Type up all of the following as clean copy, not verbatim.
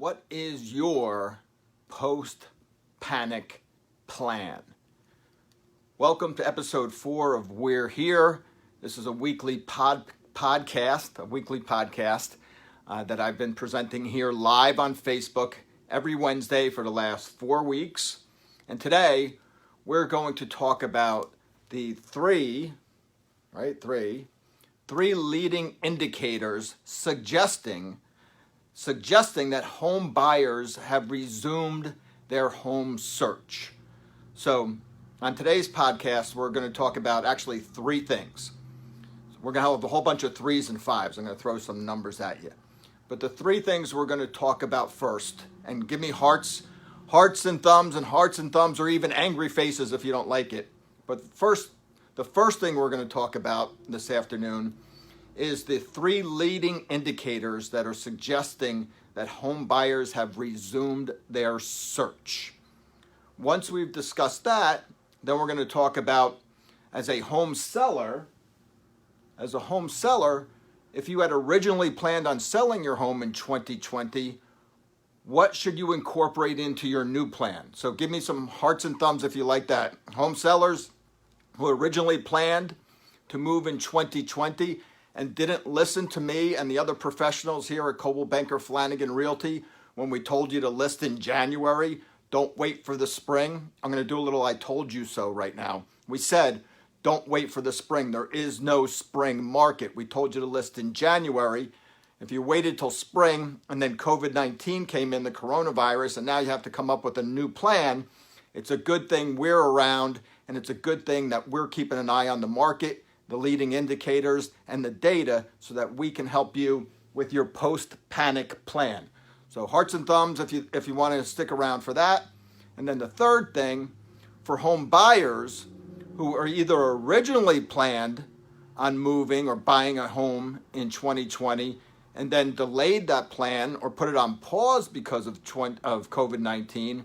What is your post-panic plan? Welcome to episode 4 of We're Here. This is a weekly podcast that I've been presenting here live on Facebook every Wednesday for the last 4 weeks. And today we're going to talk about the three leading indicators suggesting that home buyers have resumed their home search. So on today's podcast, we're going to talk about actually 3 things. We're going to have a whole bunch of 3s and 5s. I'm going to throw some numbers at you. But the 3 things we're going to talk about first, and give me hearts and thumbs, or even angry faces if you don't like it. But the first thing we're going to talk about this afternoon is the 3 leading indicators that are suggesting that home buyers have resumed their search. Once we've discussed that, then we're going to talk about as a home seller, if you had originally planned on selling your home in 2020, what should you incorporate into your new plan? So give me some hearts and thumbs if you like that. Home sellers who originally planned to move in 2020 and didn't listen to me and the other professionals here at Coldwell Banker Flanagan Realty when we told you to list in January. Don't wait for the spring. I'm going to do a little I told you so right now. We said, don't wait for the spring. There is no spring market. We told you to list in January. If you waited till spring and then COVID-19 came in, the coronavirus, and now you have to come up with a new plan, it's a good thing we're around, and it's a good thing that we're keeping an eye on the market, the leading indicators, and the data so that we can help you with your post-panic plan. So hearts and thumbs if you want to stick around for that. And then the third thing, for home buyers who are either originally planned on moving or buying a home in 2020 and then delayed that plan or put it on pause because of COVID-19,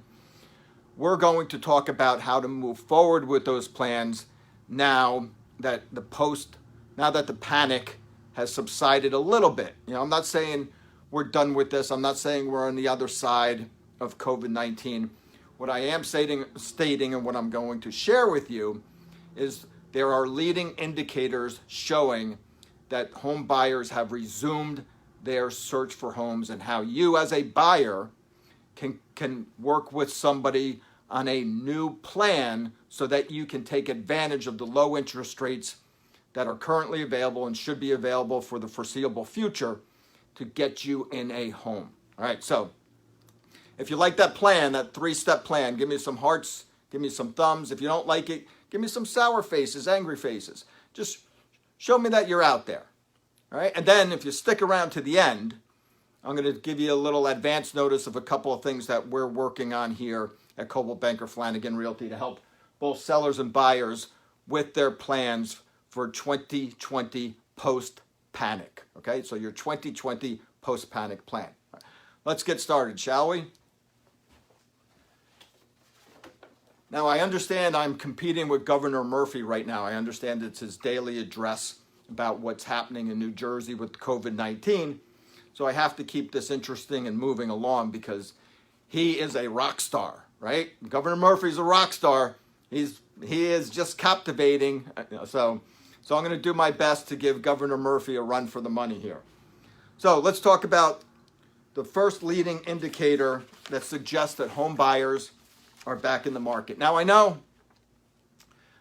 we're going to talk about how to move forward with those plans now that the panic has subsided a little bit. I'm not saying we're done with this. I'm not saying we're on the other side of COVID-19. What I am stating and what I'm going to share with you is there are leading indicators showing that home buyers have resumed their search for homes and how you as a buyer can work with somebody on a new plan so that you can take advantage of the low interest rates that are currently available and should be available for the foreseeable future to get you in a home. All right, so if you like that plan, that 3-step plan, give me some hearts, give me some thumbs. If you don't like it, give me some sour faces, angry faces. Just show me that you're out there. All right, and then if you stick around to the end, I'm going to give you a little advance notice of a couple of things that we're working on here at Coldwell Banker Flanagan Realty to help both sellers and buyers with their plans for 2020 post-panic. Okay, so your 2020 post-panic plan. Right. Let's get started, shall we? Now, I understand I'm competing with Governor Murphy right now. I understand it's his daily address about what's happening in New Jersey with COVID-19. So I have to keep this interesting and moving along because he is a rock star, right? Governor Murphy's a rock star. He is just captivating. So I'm going to do my best to give Governor Murphy a run for the money here. So let's talk about the first leading indicator that suggests that home buyers are back in the market. Now, I know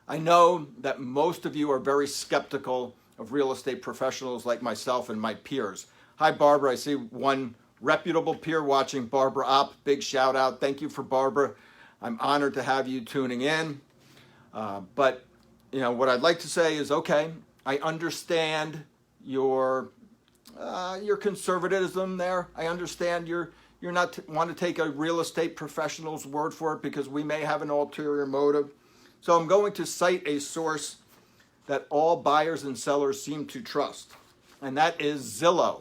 that most of you are very skeptical of real estate professionals like myself and my peers. Hi, Barbara. I see one reputable peer watching, Barbara Opp. Big shout out. Thank you for Barbara. I'm honored to have you tuning in. But what I'd like to say is, okay, I understand your conservatism there. I understand you're not want to take a real estate professional's word for it because we may have an ulterior motive. So I'm going to cite a source that all buyers and sellers seem to trust, and that is Zillow.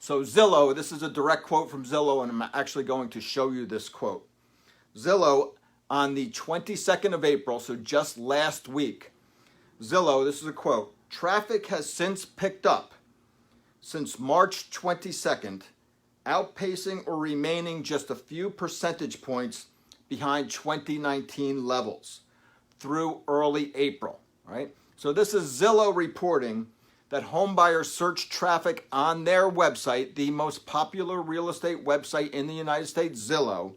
So Zillow, this is a direct quote from Zillow, and I'm actually going to show you this quote. Zillow, on the 22nd of April, so just last week, Zillow, this is a quote, "Traffic has since picked up since March 22nd outpacing or remaining just a few percentage points behind 2019 levels through early April, right? So this is Zillow reporting that homebuyer search traffic on their website, the most popular real estate website in the United States, Zillow,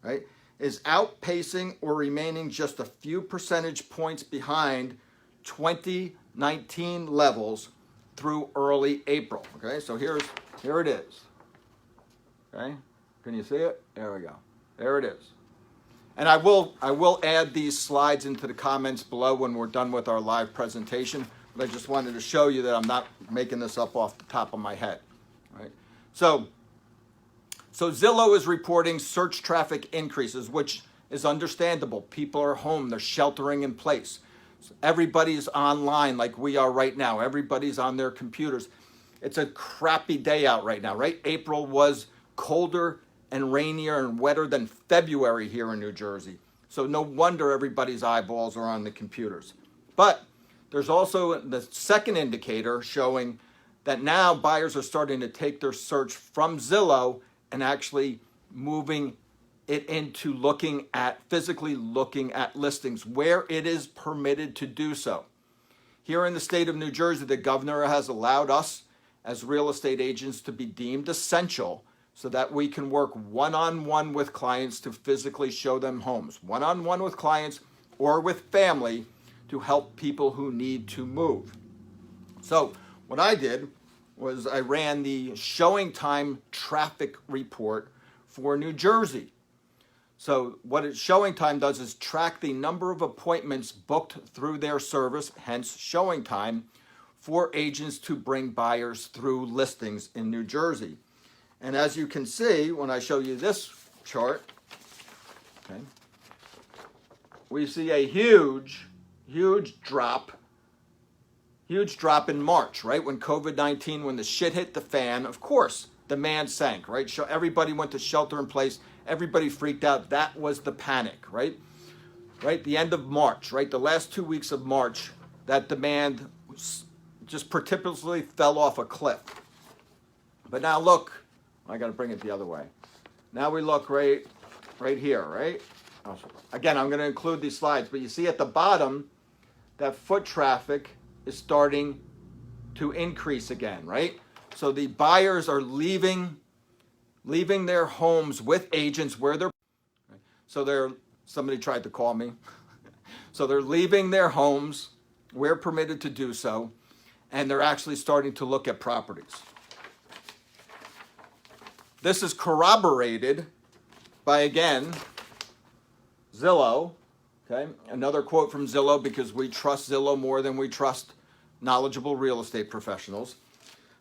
right, is outpacing or remaining just a few percentage points behind 2019 levels through early April. Okay, so here it is. Okay, can you see it? There we go. There it is. And I will add these slides into the comments below when we're done with our live presentation. But I just wanted to show you that I'm not making this up off the top of my head. Right? So Zillow is reporting search traffic increases, which is understandable. People are home, they're sheltering in place. So everybody's online like we are right now. Everybody's on their computers. It's a crappy day out right now, right? April was colder and rainier and wetter than February here in New Jersey. So no wonder everybody's eyeballs are on the computers. But there's also the second indicator showing that now buyers are starting to take their search from Zillow and actually moving it into physically looking at listings where it is permitted to do so. Here in the state of New Jersey, the governor has allowed us as real estate agents to be deemed essential so that we can work one-on-one with clients to physically show them homes, one-on-one with clients or with family to help people who need to move. So what I did was I ran the showing time traffic report for New Jersey. So what showing time does is track the number of appointments booked through their service, hence showing time, for agents to bring buyers through listings in New Jersey. And as you can see, when I show you this chart, okay, we see a huge drop in March, right? When COVID-19, when the shit hit the fan, of course, demand sank, right? So everybody went to shelter in place. Everybody freaked out. That was the panic, right? Right? The end of March, right? The last 2 weeks of March, that demand just precipitously fell off a cliff. But now look, I got to bring it the other way. Now we look right here, right? Again, I'm going to include these slides, but you see at the bottom that foot traffic is starting to increase again, right? So the buyers are leaving their homes with agents where they're, somebody tried to call me. So they're leaving their homes where permitted to do so, and they're actually starting to look at properties. This is corroborated by, again, Zillow. Okay, another quote from Zillow, because we trust Zillow more than we trust knowledgeable real estate professionals.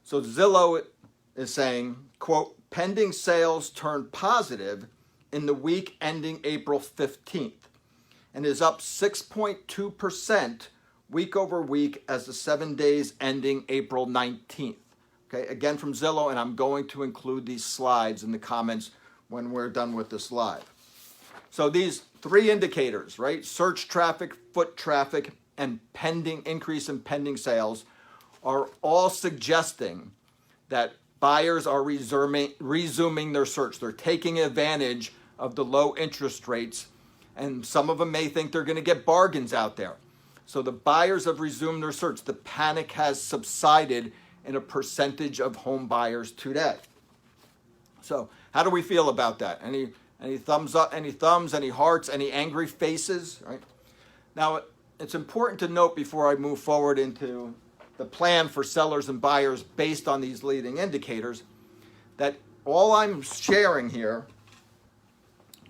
So Zillow is saying, quote, pending sales turned positive in the week ending April 15th and is up 6.2% week over week as the 7 days ending April 19th. Okay, again from Zillow, and I'm going to include these slides in the comments when we're done with this live. So these three indicators, right? Search traffic, foot traffic, and increase in pending sales are all suggesting that buyers are resuming their search. They're taking advantage of the low interest rates, and some of them may think they're going to get bargains out there. So the buyers have resumed their search. The panic has subsided in a percentage of home buyers today. So how do we feel about that? Any thumbs up, any thumbs, any hearts, any angry faces, right? Now, it's important to note before I move forward into the plan for sellers and buyers based on these leading indicators that all I'm sharing here,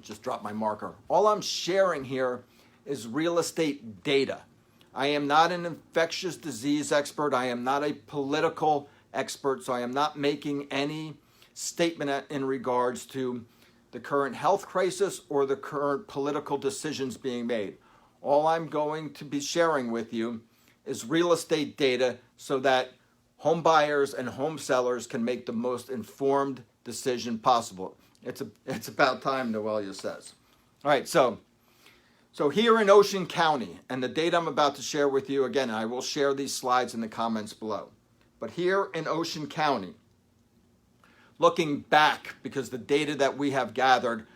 just dropped my marker, all I'm sharing here is real estate data. I am not an infectious disease expert. I am not a political expert, so I am not making any statement in regards to the current health crisis or the current political decisions being made. All I'm going to be sharing with you is real estate data so that home buyers and home sellers can make the most informed decision possible. It's about time, Noelia says. All right, so here in Ocean County, and the data I'm about to share with you, again, I will share these slides in the comments below. But here in Ocean County, looking back, because the data that we have gathered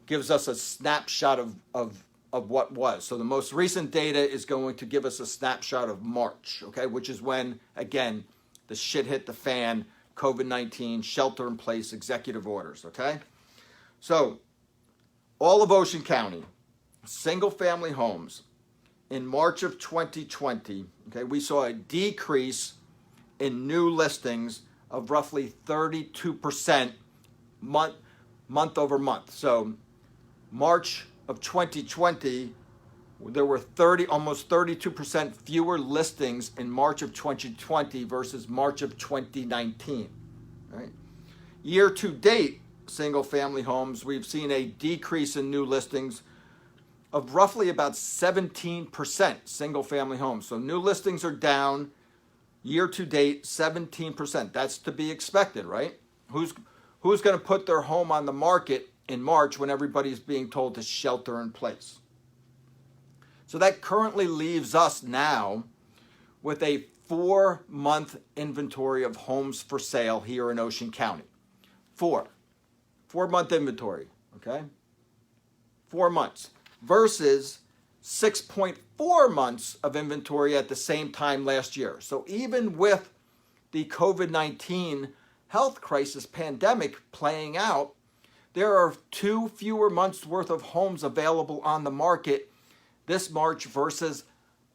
gives us a snapshot of what was. So the most recent data is going to give us a snapshot of March, okay, which is when, again, the shit hit the fan, COVID-19, shelter in place, executive orders, okay? So all of Ocean County, single family homes, in March of 2020, okay, we saw a decrease in new listings of roughly 32% month over month. So March of 2020, there were almost 32% fewer listings in March of 2020 versus March of 2019. Right? Year to date, single family homes, we've seen a decrease in new listings of roughly about 17% single family homes. So new listings are down year to date 17%. That's to be expected, right? Who's going to put their home on the market in March when everybody's being told to shelter in place? So that currently leaves us now with a 4-month inventory of homes for sale here in Ocean County. 4-month inventory, okay? 4 months versus 6.4 months of inventory at the same time last year. So even with the COVID-19 health crisis pandemic playing out, there are 2 fewer months worth of homes available on the market this March versus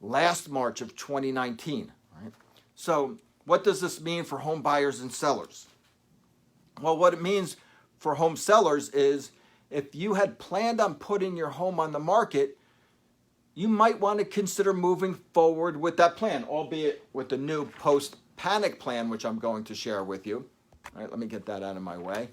last March of 2019. Right? So what does this mean for home buyers and sellers? Well, what it means for home sellers is if you had planned on putting your home on the market, you might want to consider moving forward with that plan, albeit with the new post-panic plan, which I'm going to share with you. All right, let me get that out of my way.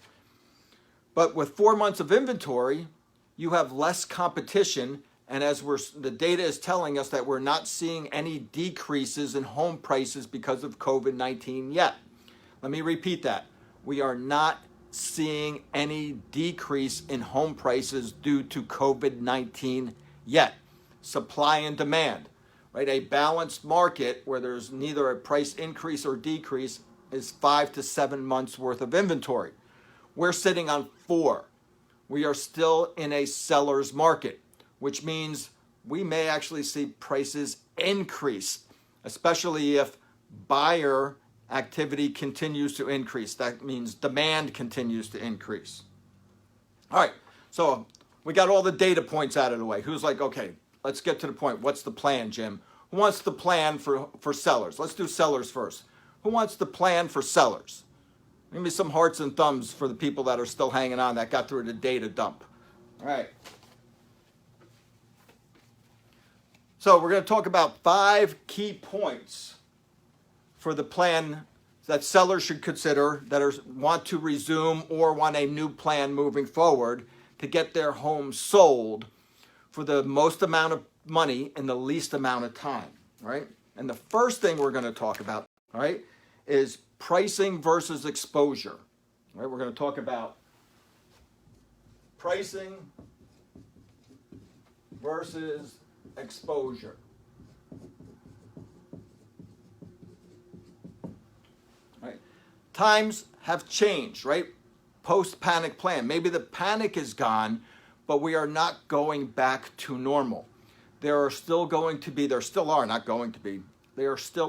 But with 4 months of inventory, you have less competition, and as the data is telling us that we're not seeing any decreases in home prices because of COVID-19 yet. Let me repeat that. We are not seeing any decrease in home prices due to COVID-19 yet. Supply and demand, right? A balanced market where there's neither a price increase or decrease is 5 to 7 months worth of inventory. We're sitting on 4. We are still in a seller's market, which means we may actually see prices increase, especially if buyer activity continues to increase. That means demand continues to increase. All right, so we got all the data points out of the way. Who's like, okay, let's get to the point. What's the plan, Jim? Who wants the plan for sellers? Let's do sellers first. Who wants the plan for sellers? Give me some hearts and thumbs for the people that are still hanging on that got through the data dump. All right. So we're going to talk about 5 key points for the plan that sellers should consider that want to resume or want a new plan moving forward to get their home sold for the most amount of money in the least amount of time, right? And the first thing we're going to talk about, all right, is pricing versus exposure. All right, we're going to talk about pricing versus exposure. Right. Times have changed, right? Post-panic plan. Maybe the panic is gone, but we are not going back to normal. There still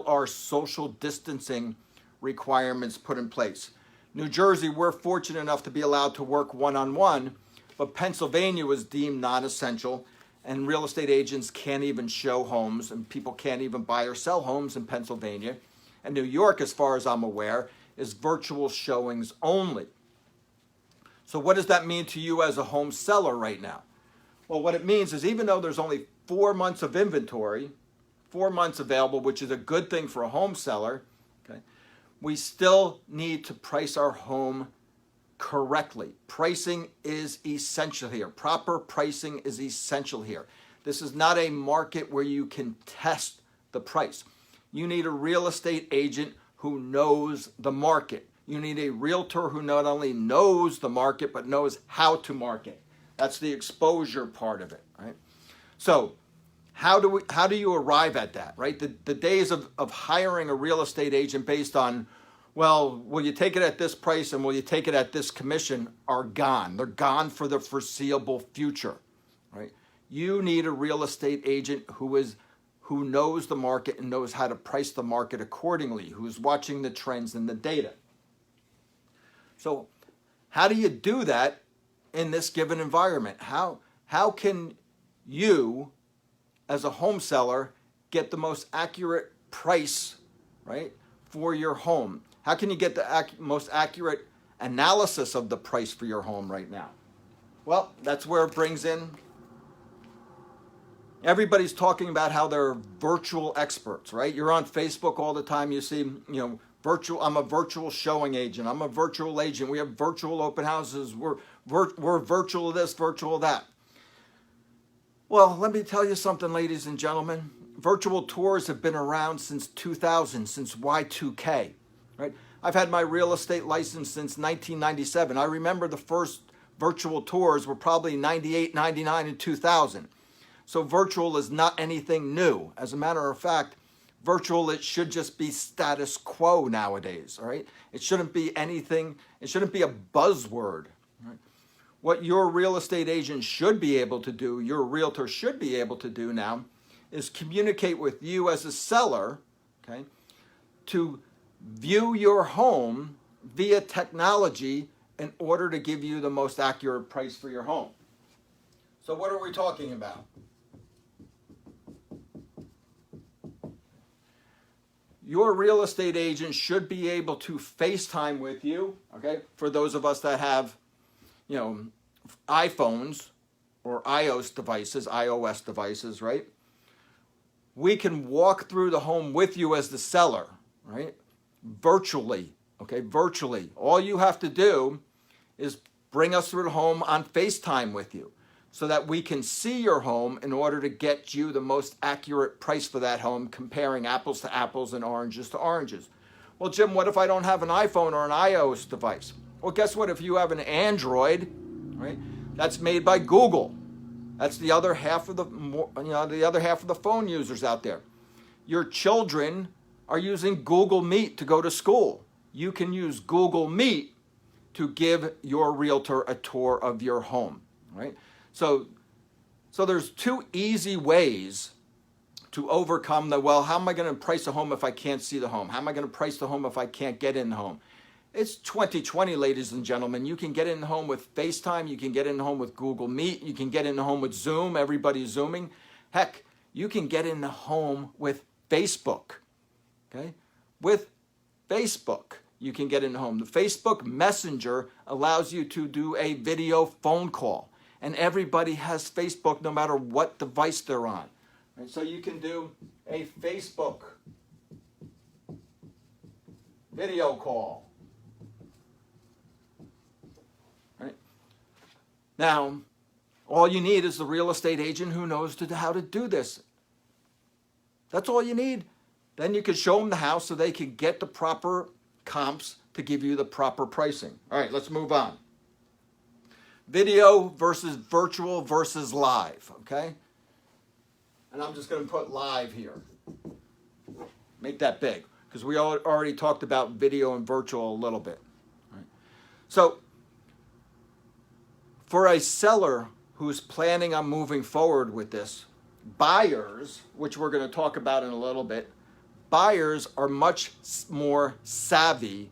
are social distancing requirements put in place. New Jersey, we're fortunate enough to be allowed to work one-on-one, but Pennsylvania was deemed non-essential, and real estate agents can't even show homes, and people can't even buy or sell homes in Pennsylvania. And New York, as far as I'm aware, is virtual showings only. So what does that mean to you as a home seller right now? Well, what it means is even though there's only 4 months of inventory, 4 months available, which is a good thing for a home seller, okay, we still need to price our home correctly. Pricing is essential here. Proper pricing is essential here. This is not a market where you can test the price. You need a real estate agent who knows the market. You need a realtor who not only knows the market, but knows how to market. That's the exposure part of it, right? So how do you arrive at that, right? The days of hiring a real estate agent based on well, will you take it at this price and will you take it at this commission, are gone. They're gone for the foreseeable future, right? You need a real estate agent who knows the market and knows how to price the market accordingly, who's watching the trends and the data. So how do you do that in this given environment? How can you, as a home seller, get the most accurate price, right, for your home? How can you get the most accurate analysis of the price for your home right now? Well, that's where it brings in, everybody's talking about how they're virtual experts, right? You're on Facebook all the time. You see, I'm a virtual showing agent. I'm a virtual agent. We have virtual open houses. We're virtual this, virtual that. Well, let me tell you something, ladies and gentlemen. Virtual tours have been around since 2000, since Y2K, right? I've had my real estate license since 1997. I remember the first virtual tours were probably 98, 99, and 2000. So virtual is not anything new. As a matter of fact, virtual, it should just be status quo nowadays, all right? It shouldn't be anything, it shouldn't be a buzzword, right? What your real estate agent should be able to do, your realtor should be able to do now, is communicate with you as a seller, okay, to view your home via technology in order to give you the most accurate price for your home. So what are we talking about? Your real estate agent should be able to FaceTime with you, okay? For those of us that have, iPhones or iOS devices, right? We can walk through the home with you as the seller, right? Virtually, okay? Virtually. All you have to do is bring us through the home on FaceTime with you so that we can see your home in order to get you the most accurate price for that home, comparing apples to apples and oranges to oranges. Well, Jim, what if I don't have an iPhone or an iOS device? Well, guess what? If you have an Android, right, that's made by Google. That's the other half of the phone users out there. Your children are using Google Meet to go to school. You can use Google Meet to give your realtor a tour of your home, right? So there's two easy ways to overcome how am I going to price a home if I can't see the home? How am I going to price the home if I can't get in the home? It's 2020, ladies and gentlemen. You can get in the home with FaceTime. You can get in the home with Google Meet. You can get in the home with Zoom. Everybody's Zooming. Heck, you can get in the home with Facebook, okay? With Facebook, you can get in the home. The Facebook Messenger allows you to do a video phone call. And everybody has Facebook no matter what device they're on. And so you can do a Facebook video call. Right? Now, all you need is the real estate agent who knows how to do this. That's all you need. Then you can show them the house so they can get the proper comps to give you the proper pricing. All right, let's move on. Video versus virtual versus live, okay? And I'm just going to put live here. Make that big, because we already talked about video and virtual a little bit. Right? So, for a seller who's planning on moving forward with this, buyers, which we're going to talk about in a little bit, buyers are much more savvy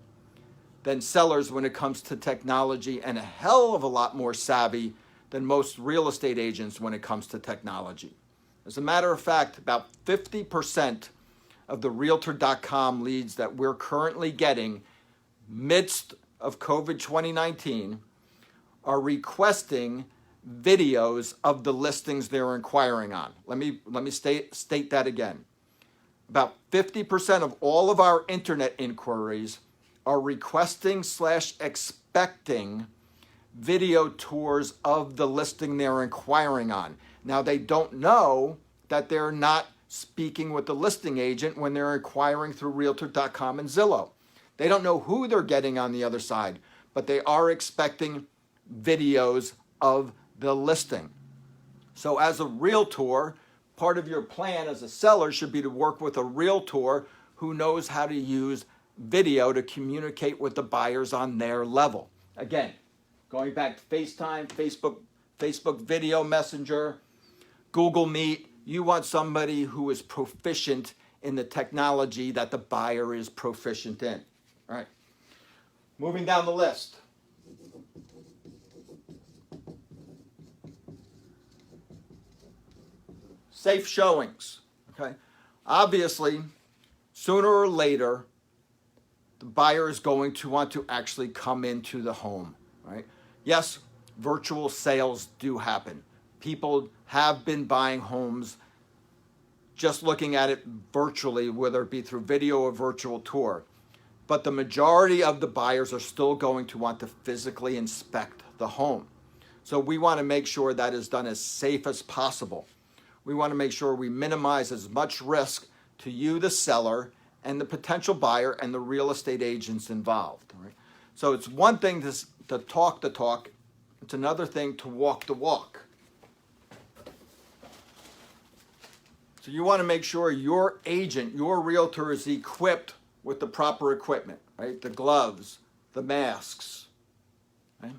than sellers when it comes to technology, and a hell of a lot more savvy than most real estate agents when it comes to technology. As a matter of fact, about 50% of the Realtor.com leads that we're currently getting midst of COVID 2019 are requesting videos of the listings they're inquiring on. Let me state that again. About 50% of all of our internet inquiries are requesting / expecting video tours of the listing they're inquiring on. Now, they don't know that they're not speaking with the listing agent when they're inquiring through Realtor.com and Zillow. They don't know who they're getting on the other side, but they are expecting videos of the listing. So as a realtor, part of your plan as a seller should be to work with a realtor who knows how to use video to communicate with the buyers on their level. Again, going back to FaceTime, Facebook video messenger, Google Meet, you want somebody who is proficient in the technology that the buyer is proficient in. All right. Moving down the list. Safe showings. Okay. Obviously, sooner or later, the buyer is going to want to actually come into the home, right? Yes, virtual sales do happen. People have been buying homes just looking at it virtually, whether it be through video or virtual tour. But the majority of the buyers are still going to want to physically inspect the home. So we want to make sure that is done as safe as possible. We want to make sure we minimize as much risk to you, the seller, and the potential buyer and the real estate agents involved. Right? So it's one thing to talk the talk. It's another thing to walk the walk. So you want to make sure your agent, your realtor is equipped with the proper equipment, right? The gloves, the masks, right?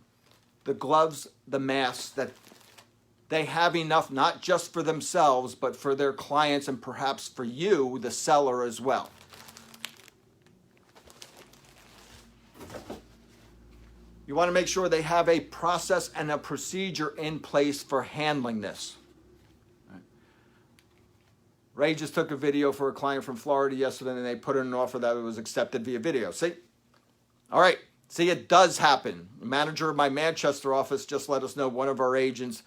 The gloves, the masks, that they have enough not just for themselves, but for their clients and perhaps for you, the seller, as well. You want to make sure they have a process and a procedure in place for handling this. Ray just took a video for a client from Florida yesterday, and they put in an offer that was accepted via video. See? All right. See, it does happen. The manager of my Manchester office just let us know one of our agents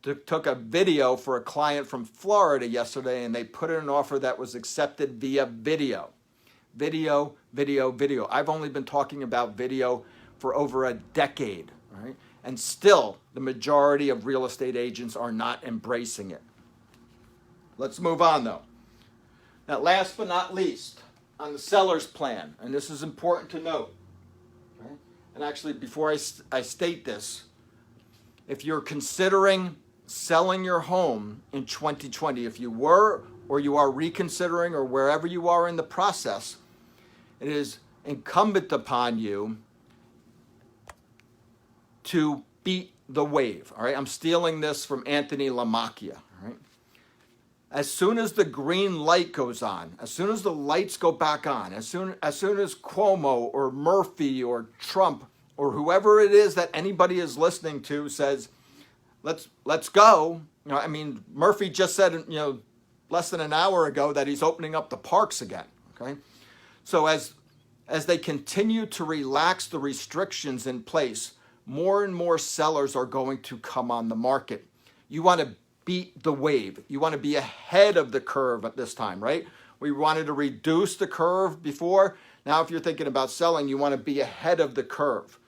took a video for a client from Florida yesterday, and they put in an offer that was accepted via video. Video, video, video. I've only been talking about video for over a decade, right? And still, the majority of real estate agents are not embracing it. Let's move on, though. Now, last but not least, on the seller's plan, and this is important to note. Okay? And actually, before I state this, if you're considering selling your home in 2020, if you were or you are reconsidering or wherever you are in the process, it is incumbent upon you to beat the wave. All right, I'm stealing this from Anthony Lamacchia. All right. As soon as the green light goes on, as soon as the lights go back on, as soon as Cuomo or Murphy or Trump or whoever it is that anybody is listening to says, let's go. You know, I mean, Murphy just said, less than an hour ago that he's opening up the parks again. Okay, so as they continue to relax the restrictions in place, more and more sellers are going to come on the market. You want to beat the wave. You want to be ahead of the curve at this time, right? We wanted to reduce the curve before. Now, if you're thinking about selling, you want to be ahead of the curve.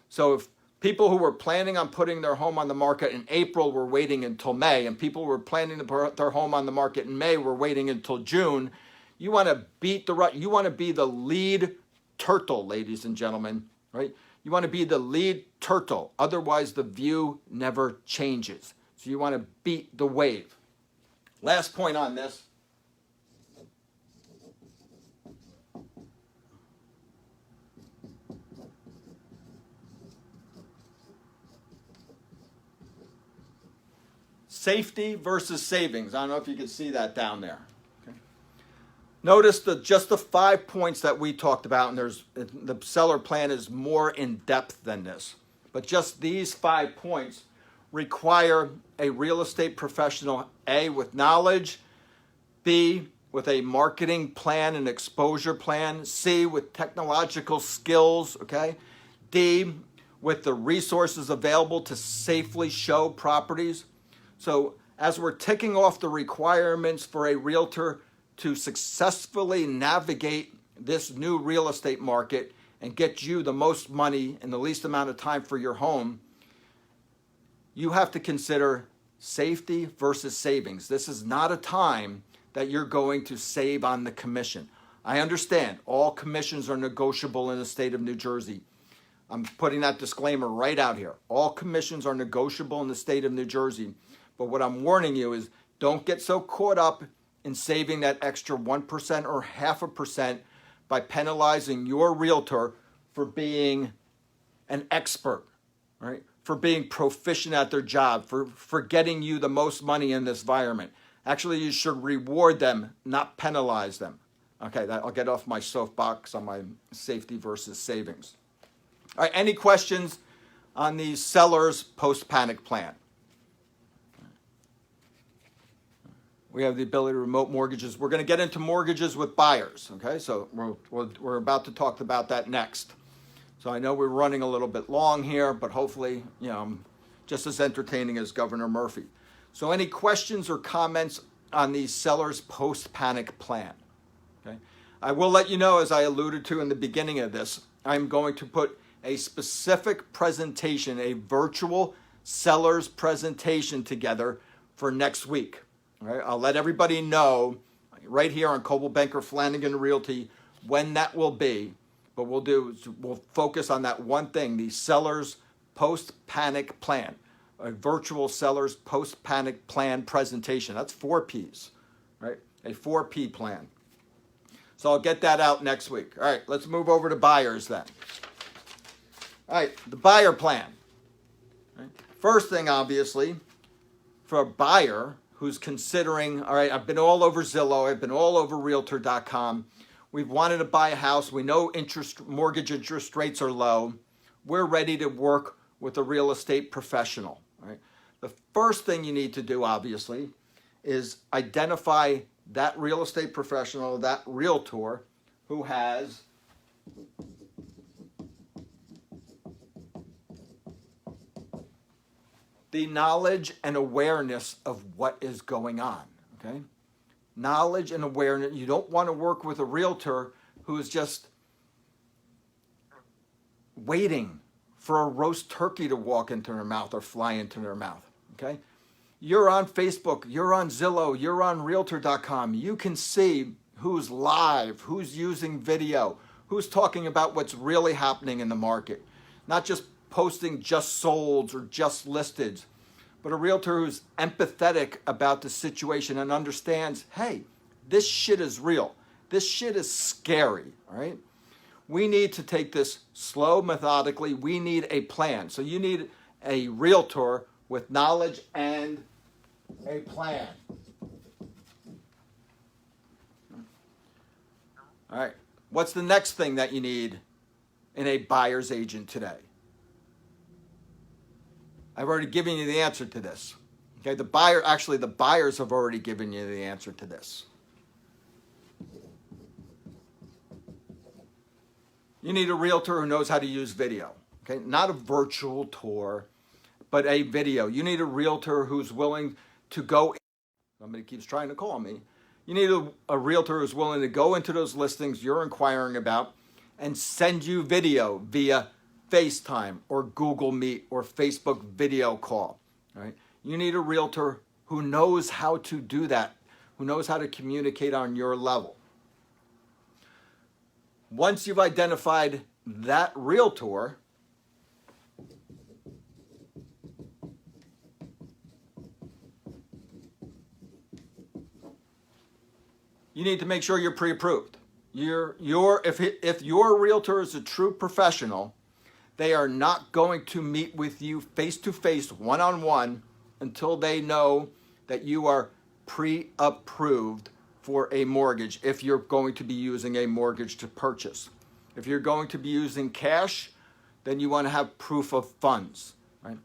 So if people who were planning on putting their home on the market in April were waiting until May, and people who were planning to put their home on the market in May were waiting until June, you want to beat the rut. You want to be the lead turtle, ladies and gentlemen, right? You want to be the lead turtle. Otherwise, the view never changes. So you want to beat the wave. Last point on this. Safety versus savings. I don't know if you can see that down there. Okay. Notice just the 5 points that we talked about, and the seller plan is more in depth than this. But just these 5 points require a real estate professional, A, with knowledge, B, with a marketing plan and exposure plan, C, with technological skills, okay, D, with the resources available to safely show properties. So as we're ticking off the requirements for a realtor to successfully navigate this new real estate market and get you the most money in the least amount of time for your home, you have to consider safety versus savings. This is not a time that you're going to save on the commission. I understand all commissions are negotiable in the state of New Jersey. I'm putting that disclaimer right out here. All commissions are negotiable in the state of New Jersey. But what I'm warning you is don't get so caught up in saving that extra 1% or 0.5% by penalizing your realtor for being an expert, right? For being proficient at their job, for getting you the most money in this environment. Actually, you should reward them, not penalize them. Okay, I'll get off my soapbox on my safety versus savings. All right, any questions on the seller's post-panic plan? We have the ability to remote mortgages. We're going to get into mortgages with buyers, okay? So we're about to talk about that next. So I know we're running a little bit long here, but hopefully, I'm just as entertaining as Governor Murphy. So any questions or comments on the seller's post-panic plan? Okay. I will let you know, as I alluded to in the beginning of this, I'm going to put a specific presentation, a virtual seller's presentation together for next week. All right. I'll let everybody know right here on Coldwell Banker Flanagan Realty when that will be. But we'll focus on that one thing, the seller's post-panic plan, a virtual seller's post-panic plan presentation. That's 4 Ps, right? A 4P plan. So I'll get that out next week. All right, let's move over to buyers then. All right, the buyer plan. Right. First thing, obviously, for a buyer who's considering, all right, I've been all over Zillow, I've been all over Realtor.com. We've wanted to buy a house. We know mortgage interest rates are low. We're ready to work with a real estate professional. Right? The first thing you need to do, obviously, is identify that real estate professional, that realtor, who has the knowledge and awareness of what is going on. Okay? Knowledge and awareness. You don't want to work with a realtor who is just waiting for a roast turkey to walk into their mouth or fly into their mouth. Okay? You're on Facebook, you're on Zillow, you're on Realtor.com. You can see who's live, who's using video, who's talking about what's really happening in the market. Not just posting just solds or just listed, but a realtor who's empathetic about the situation and understands, hey, this shit is real. This shit is scary, all right? We need to take this slow, methodically. We need a plan. So you need a realtor with knowledge and a plan. All right. What's the next thing that you need in a buyer's agent today? I've already given you the answer to this. Okay, the buyers have already given you the answer to this. You need a realtor who knows how to use video. Okay, not a virtual tour, but a video. You need a realtor who's willing to go. Somebody keeps trying to call me. You need a realtor who's willing to go into those listings you're inquiring about and send you video via FaceTime or Google Meet or Facebook video call. Right? You need a realtor who knows how to do that, who knows how to communicate on your level. Once you've identified that realtor, you need to make sure you're pre-approved. If your realtor is a true professional, they are not going to meet with you face-to-face, one-on-one, until they know that you are pre-approved for a mortgage if you're going to be using a mortgage to purchase. If you're going to be using cash, then you want to have proof of funds, right?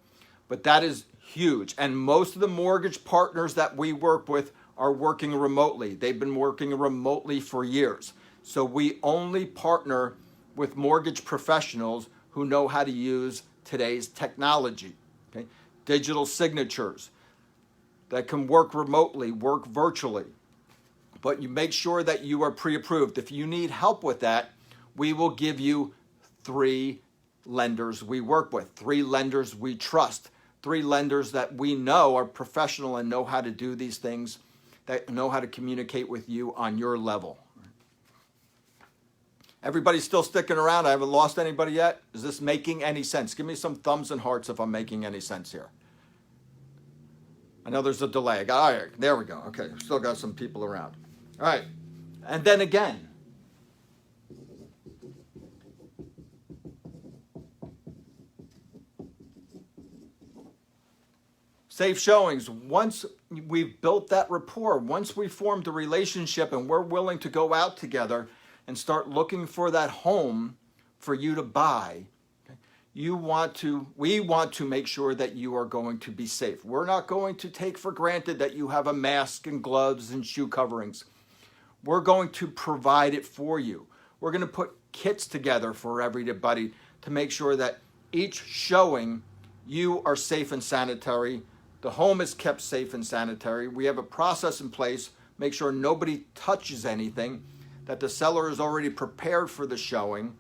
But that is huge. And most of the mortgage partners that we work with are working remotely. They've been working remotely for years. So we only partner with mortgage professionals who know how to use today's technology, okay? Digital signatures that can work remotely, work virtually. But you make sure that you are pre-approved. If you need help with that, we will give you 3 lenders we work with, 3 lenders we trust, 3 lenders that we know are professional and know how to do these things, that know how to communicate with you on your level. Everybody's still sticking around? I haven't lost anybody yet? Is this making any sense? Give me some thumbs and hearts if I'm making any sense here. I know there's a delay. All right, there we go. Okay, still got some people around. All right, and then again, Safe showings. Once we've built that rapport, once we formed a relationship and we're willing to go out together and start looking for that home for you to buy, we want to make sure that you are going to be safe. We're not going to take for granted that you have a mask and gloves and shoe coverings. We're going to provide it for you. We're going to put kits together for everybody to make sure that each showing you are safe and sanitary. The home is kept safe and sanitary. We have a process in place, make sure nobody touches anything, that the seller is already prepared for the showing.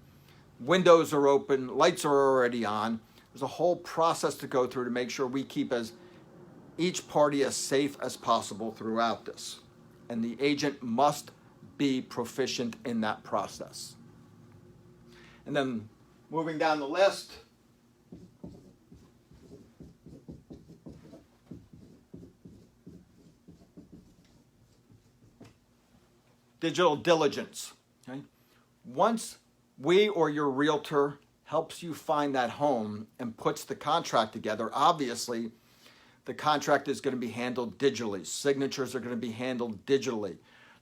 Windows are open, lights are already on. There's a whole process to go through to make sure we keep each party as safe as possible throughout this. And the agent must be proficient in that process. And then moving down the list, digital diligence. Okay? Once we or your realtor helps you find that home and puts the contract together, obviously the contract is going to be handled digitally. Signatures are going to be handled digitally.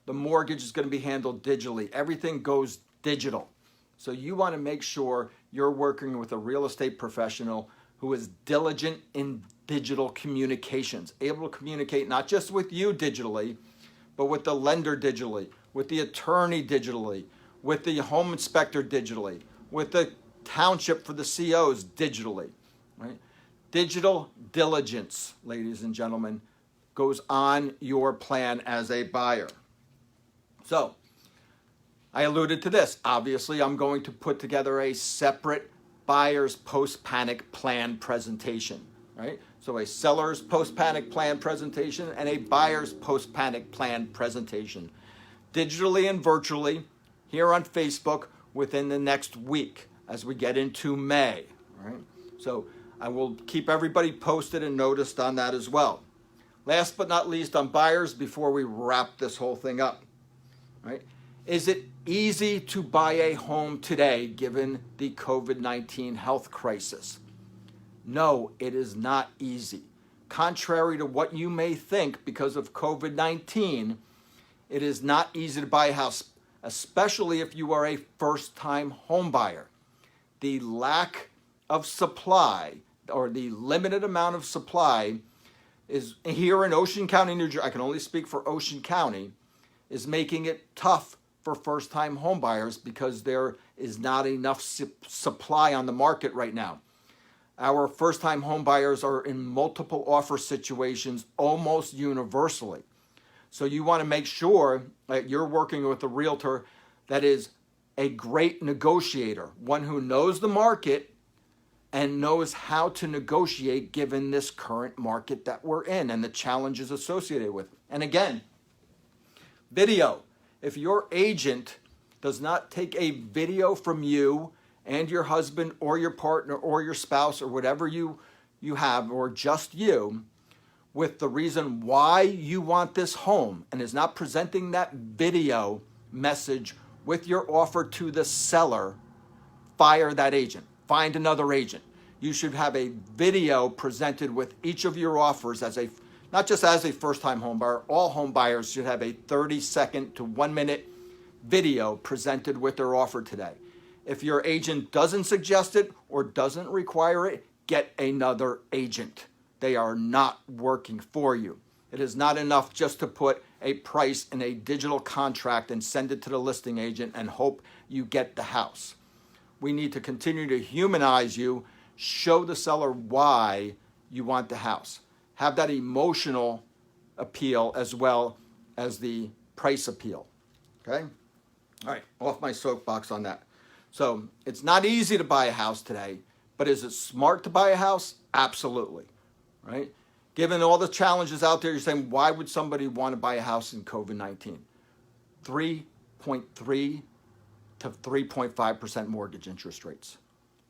The mortgage is going to be handled digitally. Everything goes digital. So you want to make sure you're working with a real estate professional who is diligent in digital communications, able to communicate not just with you digitally, but with the lender digitally, with the attorney digitally, with the home inspector digitally, with the township for the COs digitally, right? Digital diligence, ladies and gentlemen, goes on your plan as a buyer. So, I alluded to this. Obviously, I'm going to put together a separate buyer's post-panic plan presentation, right? So a seller's post-panic plan presentation and a buyer's post-panic plan presentation, digitally and virtually, here on Facebook within the next week as we get into May, right? So I will keep everybody posted and noticed on that as well. Last but not least on buyers, before we wrap this whole thing up, right? Is it easy to buy a home today given the COVID-19 health crisis? No, it is not easy. Contrary to what you may think, because of COVID-19, it is not easy to buy a house, especially if you are a first-time home buyer. The lack of supply, or the limited amount of supply, is here in Ocean County, New Jersey. I can only speak for Ocean County, is making it tough for first-time home buyers because there is not enough supply on the market right now. Our first-time home buyers are in multiple offer situations almost universally. So you want to make sure that you're working with a realtor that is a great negotiator, one who knows the market and knows how to negotiate given this current market that we're in and the challenges associated with. And again, video. If your agent does not take a video from you and your husband or your partner or your spouse or whatever you have, or just you, with the reason why you want this home and is not presenting that video message with your offer to the seller, fire that agent. Find another agent. You should have a video presented with each of your offers not just as a first-time home buyer. All home buyers should have a 30-second to 1-minute video presented with their offer today. If your agent doesn't suggest it or doesn't require it, get another agent. They are not working for you. It is not enough just to put a price in a digital contract and send it to the listing agent and hope you get the house. We need to continue to humanize you, show the seller why you want the house. Have that emotional appeal as well as the price appeal, okay? All right, off my soapbox on that. So it's not easy to buy a house today, but is it smart to buy a house? Absolutely, right? Given all the challenges out there, you're saying, why would somebody want to buy a house in COVID-19? 3.3 to 3.5% mortgage interest rates.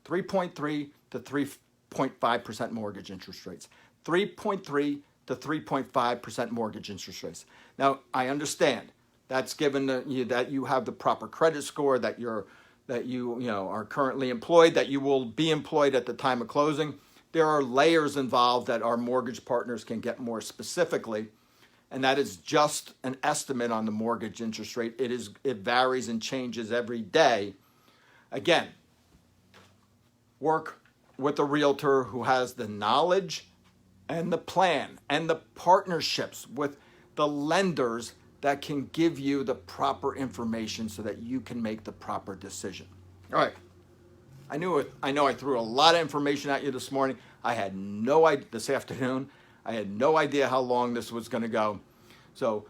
3.3 to 3.5% mortgage interest rates. 3.3 to 3.5% mortgage interest rates. Now, I understand that's given that you have the proper credit score, that you are currently employed, that you will be employed at the time of closing. there are layers involved that our mortgage partners can get more specifically, and that is just an estimate on the mortgage interest rate. It varies and changes every day. Again, work with a realtor who has the knowledge and the plan and the partnerships with the lenders that can give you the proper information so that you can make the proper decision. All right. I know I threw a lot of information at you this morning. I had no idea this afternoon. I had no idea how long this was going to go. So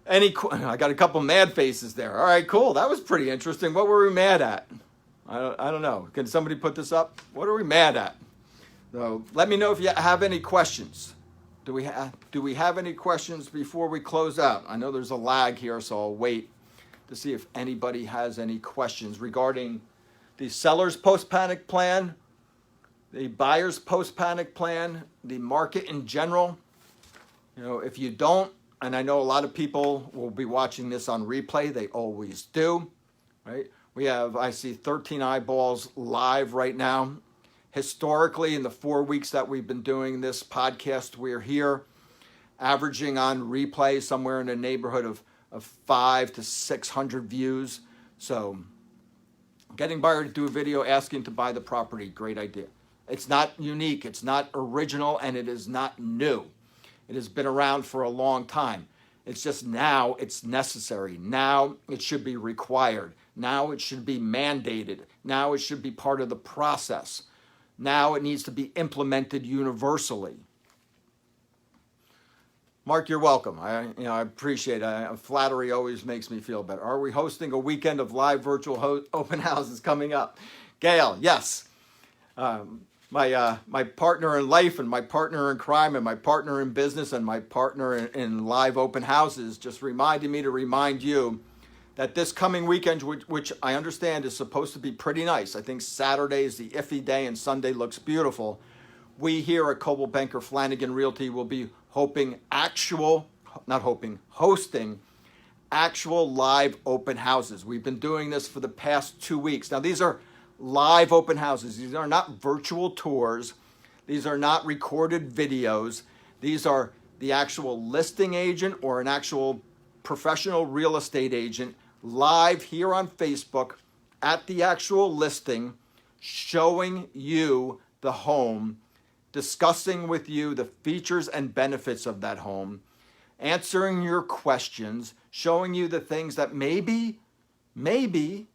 I got a couple mad faces there. All right, cool. That was pretty interesting. What were we mad at? I don't know. Can somebody put this up? What are we mad at? So let me know if you have any questions. Do we have any questions before we close out? I know there's a lag here, so I'll wait to see if anybody has any questions regarding the seller's post-panic plan, the buyer's post-panic plan, the market in general. If you don't, and I know a lot of people will be watching this on replay, they always do, right? I see 13 eyeballs live right now. Historically, in the 4 weeks that we've been doing this podcast, we're here averaging on replay somewhere in the neighborhood of 500 to 600 views. So getting buyer to do a video asking to buy the property, great idea. It's not unique, it's not original, and it is not new. It has been around for a long time. It's just now it's necessary. Now it should be required. Now it should be mandated. Now it should be part of the process. Now it needs to be implemented universally. Mark, you're welcome. I appreciate it. Flattery always makes me feel better. Are we hosting a weekend of live virtual open houses coming up? Gail, yes. My partner in life and my partner in crime and my partner in business and my partner in live open houses just reminded me to remind you that this coming weekend, which I understand is supposed to be pretty nice. I think Saturday is the iffy day and Sunday looks beautiful. We here at Coldwell Banker Flanagan Realty will be hosting actual live open houses. We've been doing this for the past 2 weeks. Now, these are live open houses. These are not virtual tours. These are not recorded videos. These are the actual listing agent or an actual professional real estate agent live here on Facebook at the actual listing, showing you the home, discussing with you the features and benefits of that home, answering your questions, showing you the things that maybe,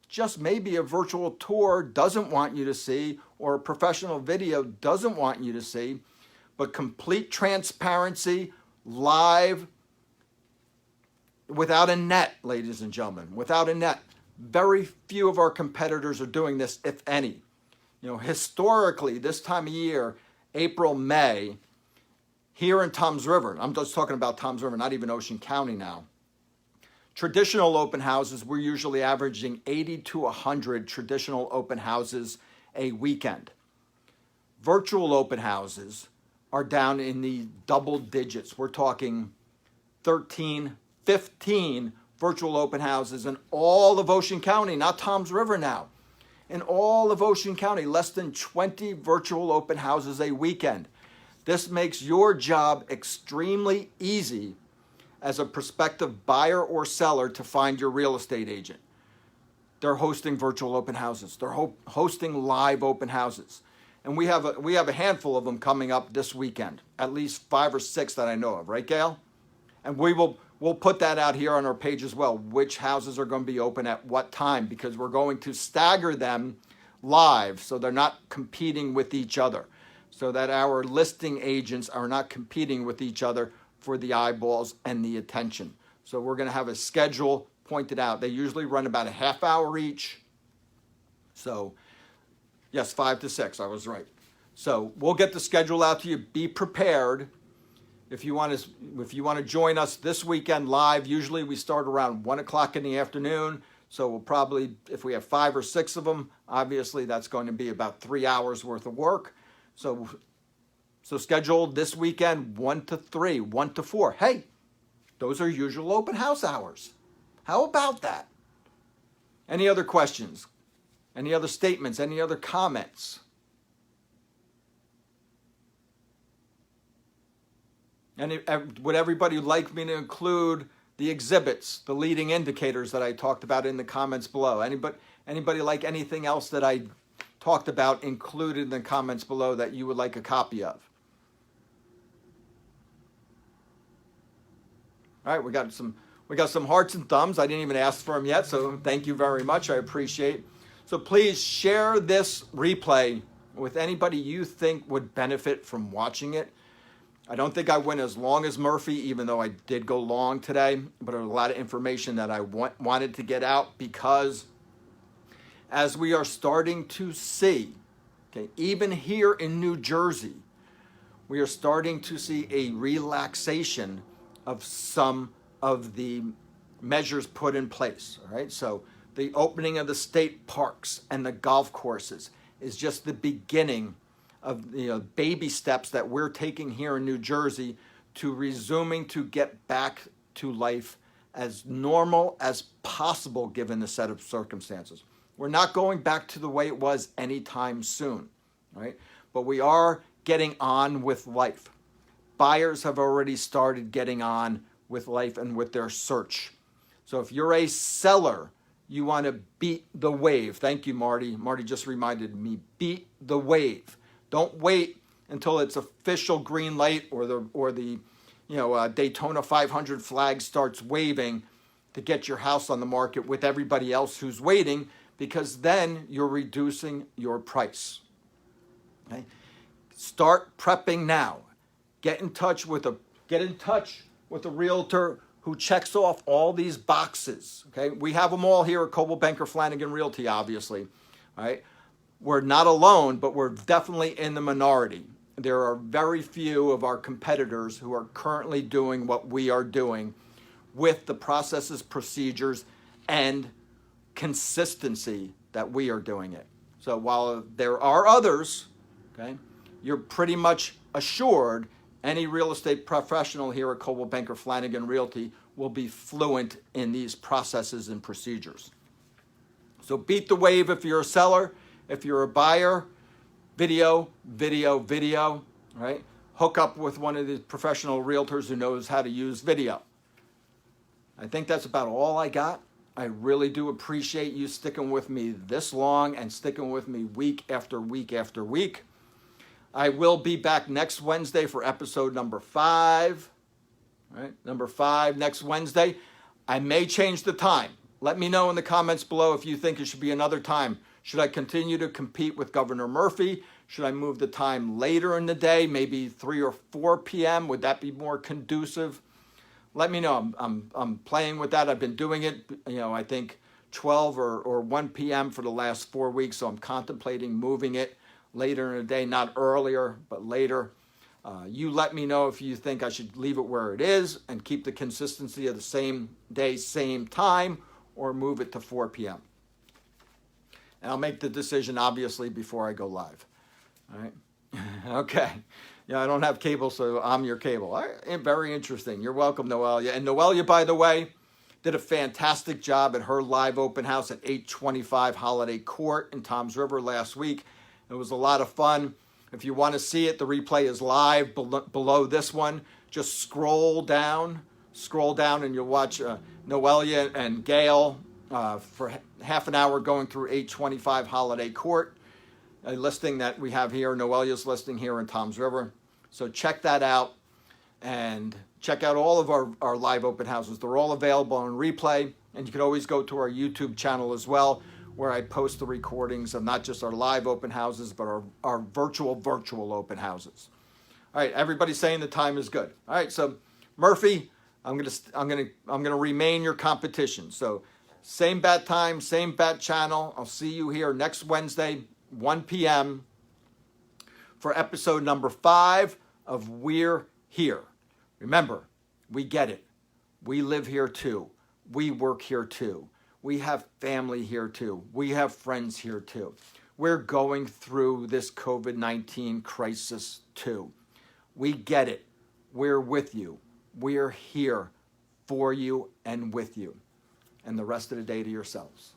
just maybe a virtual tour doesn't want you to see or a professional video doesn't want you to see, but complete transparency, live, without a net, ladies and gentlemen, without a net. Very few of our competitors are doing this, if any. Historically, this time of year, April, May, here in Toms River, I'm just talking about Toms River, not even Ocean County now. Traditional open houses, we're usually averaging 80 to 100 traditional open houses a weekend. Virtual open houses are down in the double digits. We're talking 13, 15 virtual open houses in all of Ocean County, not Toms River now. In all of Ocean County, less than 20 virtual open houses a weekend. This makes your job extremely easy as a prospective buyer or seller to find your real estate agent. They're hosting virtual open houses. They're hosting live open houses. And we have a handful of them coming up this weekend, at least 5 or 6 that I know of, right, Gail? And we'll put that out here on our page as well, which houses are going to be open at what time, because we're going to stagger them live so they're not competing with each other, so that our listing agents are not competing with each other for the eyeballs and the attention. So we're going to have a schedule pointed out. They usually run about a half hour each. So yes, 5 to 6, I was right. So we'll get the schedule out to you. Be prepared. If you want to join us this weekend live, usually we start around 1 o'clock in the afternoon. So we'll probably, if we have 5 or 6 of them, obviously that's going to be about 3 hours worth of work. So schedule this weekend 1 to 3, 1 to 4. Hey, those are usual open house hours. How about that? Any other questions? Any other statements? Any other comments? And would everybody like me to include the exhibits, the leading indicators that I talked about in the comments below? Anybody like anything else that I talked about included in the comments below that you would like a copy of? All right, we got some hearts and thumbs. I didn't even ask for them yet, so thank you very much. I appreciate. So please share this replay with anybody you think would benefit from watching it. I don't think I went as long as Murphy, even though I did go long today, but there was a lot of information that I wanted to get out, because as we are starting to see, okay, even here in New Jersey, we are starting to see a relaxation of some of the measures put in place. All right, so the opening of the state parks and the golf courses is just the beginning of baby steps that we're taking here in New Jersey to resuming to get back to life as normal as possible given the set of circumstances. We're not going back to the way it was anytime soon, right? But we are getting on with life. Buyers have already started getting on with life and with their search. So if you're a seller, you want to beat the wave. Thank you, Marty. Marty just reminded me, beat the wave. Don't wait until it's official green light or the Daytona 500 flag starts waving to get your house on the market with everybody else who's waiting, because then you're reducing your price. Okay? Start prepping now. Get in touch with a realtor who checks off all these boxes. Okay, we have them all here at Coldwell Banker Flanagan Realty, obviously. All right, we're not alone, but we're definitely in the minority. There are very few of our competitors who are currently doing what we are doing with the processes, procedures, and consistency that we are doing it. So while there are others, okay, you're pretty much assured any real estate professional here at Coldwell Banker Flanagan Realty will be fluent in these processes and procedures. So beat the wave if you're a seller. If you're a buyer, video, right? Hook up with one of the professional realtors who knows how to use video. I think that's about all I got. I really do appreciate you sticking with me this long and sticking with me week after week after week. I will be back next Wednesday for episode number 5. All right, number 5 next Wednesday. I may change the time. Let me know in the comments below if you think it should be another time. Should I continue to compete with Governor Murphy? Should I move the time later in the day, maybe 3 or 4 p.m.? Would that be more conducive? Let me know. I'm playing with that. I've been doing it, I think 12 or 1 p.m. for the last 4 weeks, so I'm contemplating moving it later in the day, not earlier, but later. You let me know if you think I should leave it where it is and keep the consistency of the same day, same time, or move it to 4 p.m. And I'll make the decision, obviously, before I go live. All right? Okay. Yeah, I don't have cable, so I'm your cable. All right. Very interesting. You're welcome, Noelia. And Noelia, by the way, did a fantastic job at her live open house at 825 Holiday Court in Toms River last week. It was a lot of fun. If you want to see it, the replay is live below this one. Just scroll down and you'll watch Noelia and Gail for half an hour going through 825 Holiday Court, a listing that we have here, Noelia's listing here in Toms River. So check that out and check out all of our live open houses. They're all available on replay, and you can always go to our YouTube channel as well, where I post the recordings of not just our live open houses, but our virtual open houses. All right, everybody's saying the time is good. All right, so Murphy, I'm gonna remain your competition. So same bat time, same bat channel. I'll see you here next Wednesday, 1 p.m. for episode number 5 of We're Here. Remember, we get it. We live here too. We work here too. We have family here too. We have friends here too. We're going through this COVID-19 crisis too. We get it. We're with you. We're here for you and with you. And the rest of the day to yourselves.